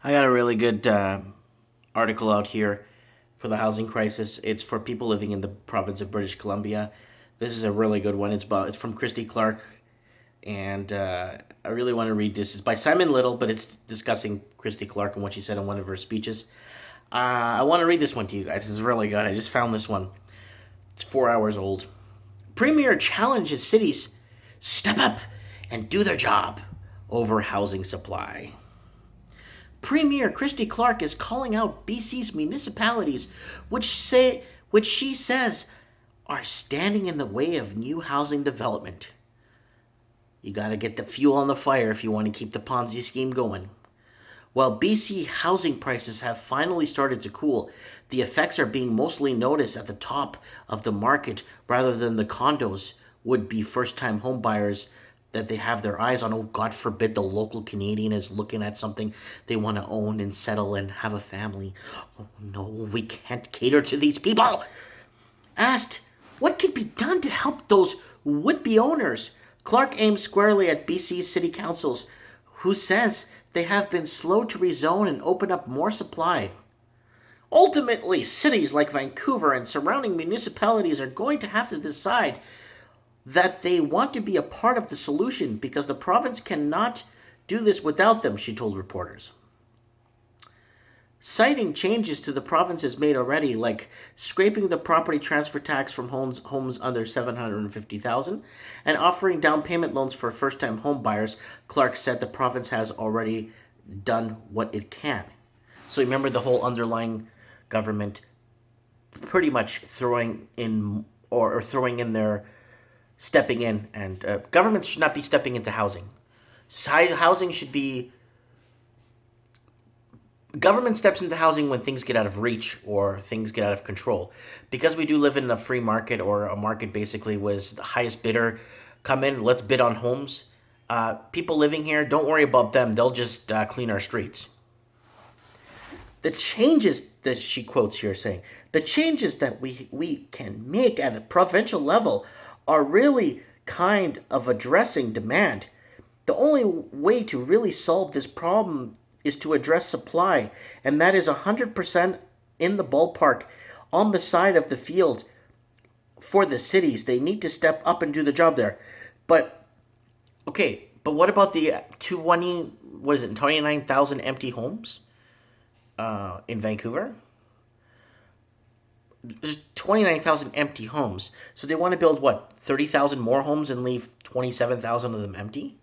I got a really good article out here for the housing crisis. It's for people living in the province of British Columbia. This is a really good one. It's from Christy Clark, and I really want to read this. It's by Simon Little, but it's discussing Christy Clark and what she said in one of her speeches. I want to read this one to you guys. This is really good. I just found this one. It's 4 hours old. Premier challenges cities step up and do their job over housing supply. Premier Christy Clark is calling out BC's municipalities, which she says are standing in the way of new housing development. You got to get the fuel on the fire if you want to keep the Ponzi scheme going. While BC housing prices have finally started to cool, the effects are being mostly noticed at the top of the market rather than the condos would be first-time homebuyers that they have their eyes on. Oh, God forbid the local Canadian is looking at something they want to own and settle and have a family. Oh no, we can't cater to these people. Asked what could be done to help those would-be owners, Clark aims squarely at BC's city councils, who says they have been slow to rezone and open up more supply. Ultimately, cities like Vancouver and surrounding municipalities are going to have to decide that they want to be a part of the solution because the province cannot do this without them, she told reporters. Citing changes to the province has made already, like scraping the property transfer tax from homes under 750,000 and offering down payment loans for first-time home buyers, Clark said the province has already done what it can. So remember the whole underlying government pretty much throwing in or throwing in their stepping in, and governments should not be stepping into housing. Housing should be government steps into housing when things get out of reach or things get out of control. Because we do live in a free market, or a market basically was the highest bidder come in, let's bid on homes. People living here, don't worry about them. They'll just clean our streets. The changes that she quotes here saying, the changes that we can make at a provincial level are really kind of addressing demand. The only way to really solve this problem is to address supply, and that is 100% in the ballpark, on the side of the field for the cities. They need to step up and do the job there. But, okay, but what about the 29,000 empty homes in Vancouver? There's 29,000 empty homes. So they want to build, what, 30,000 more homes and leave 27,000 of them empty?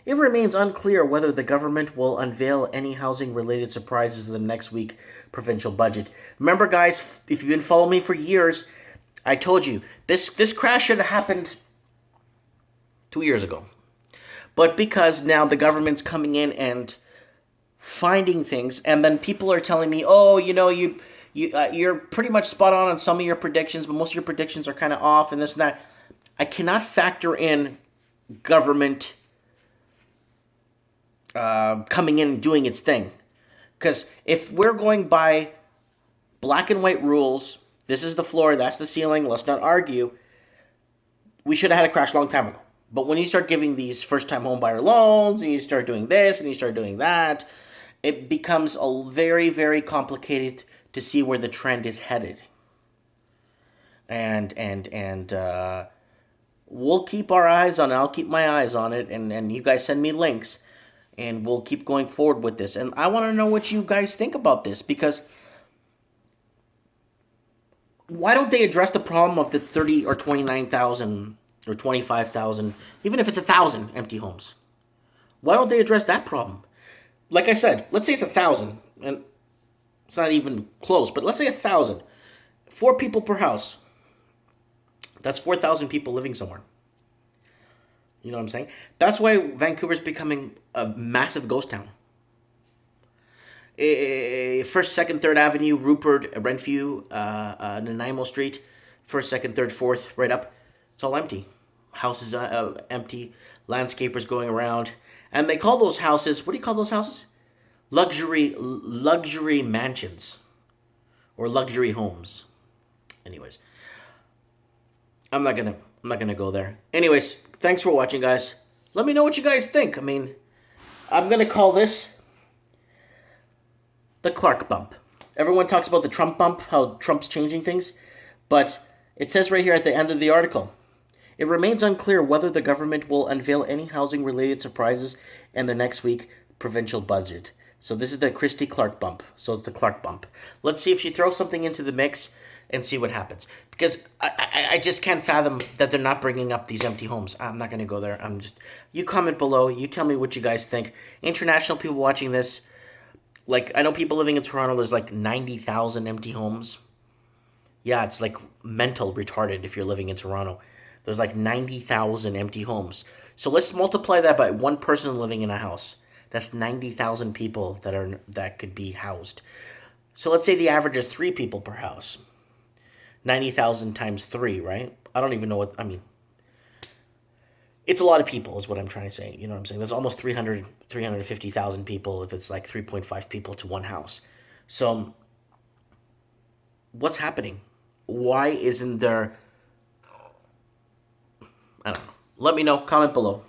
It remains unclear whether the government will unveil any housing-related surprises in the next week provincial budget. Remember, guys, if you've been following me for years, I told you, this crash should have happened 2 years ago. But because now the government's coming in and finding things, and then people are telling me, oh, you're pretty much spot on some of your predictions, but most of your predictions are kind of off and this and that. I cannot factor in government coming in and doing its thing. Because if we're going by black and white rules, this is the floor, that's the ceiling, let's not argue, we should have had a crash a long time ago. But when you start giving these first-time homebuyer loans, and you start doing this, and you start doing that, it becomes a very, very complicated to see where the trend is headed. And we'll keep our eyes on it. I'll keep my eyes on it, and you guys send me links, and we'll keep going forward with this. And I want to know what you guys think about this, because why don't they address the problem of the 30 or 29,000 or 25,000, even if it's 1,000 empty homes? Why don't they address that problem? Like I said, let's say it's 1,000, and it's not even close, but let's say 1,000. 4 people per house. That's 4,000 people living somewhere. You know what I'm saying? That's why Vancouver's becoming a massive ghost town. First, Second, Third Avenue, Rupert, Renfrew, Nanaimo Street, First, Second, Third, Fourth, right up. It's all empty. Houses empty. Landscapers going around, and they call those houses. What do you call those houses? Luxury mansions, or luxury homes. Anyways, I'm not gonna go there. Anyways, thanks for watching, guys. Let me know what you guys think. I mean, I'm gonna call this the Clark bump. Everyone talks about the Trump bump, how Trump's changing things, but it says right here at the end of the article, it remains unclear whether the government will unveil any housing-related surprises in the next week provincial budget. So this is the Christy Clark bump. So it's the Clark bump. Let's see if she throws something into the mix and see what happens. Because I just can't fathom that they're not bringing up these empty homes. I'm not going to go there. You comment below. You tell me what you guys think. International people watching this, like, I know people living in Toronto, there's like 90,000 empty homes. Yeah, it's like mental retarded if you're living in Toronto. There's like 90,000 empty homes. So let's multiply that by one person living in a house. That's 90,000 people that could be housed. So let's say the average is 3 people per house. 90,000 times 3, right? I don't even know what, I mean. It's a lot of people is what I'm trying to say. You know what I'm saying? There's almost 350,000 people if it's like 3.5 people to one house. So what's happening? Why isn't there, I don't know. Let me know. Comment below.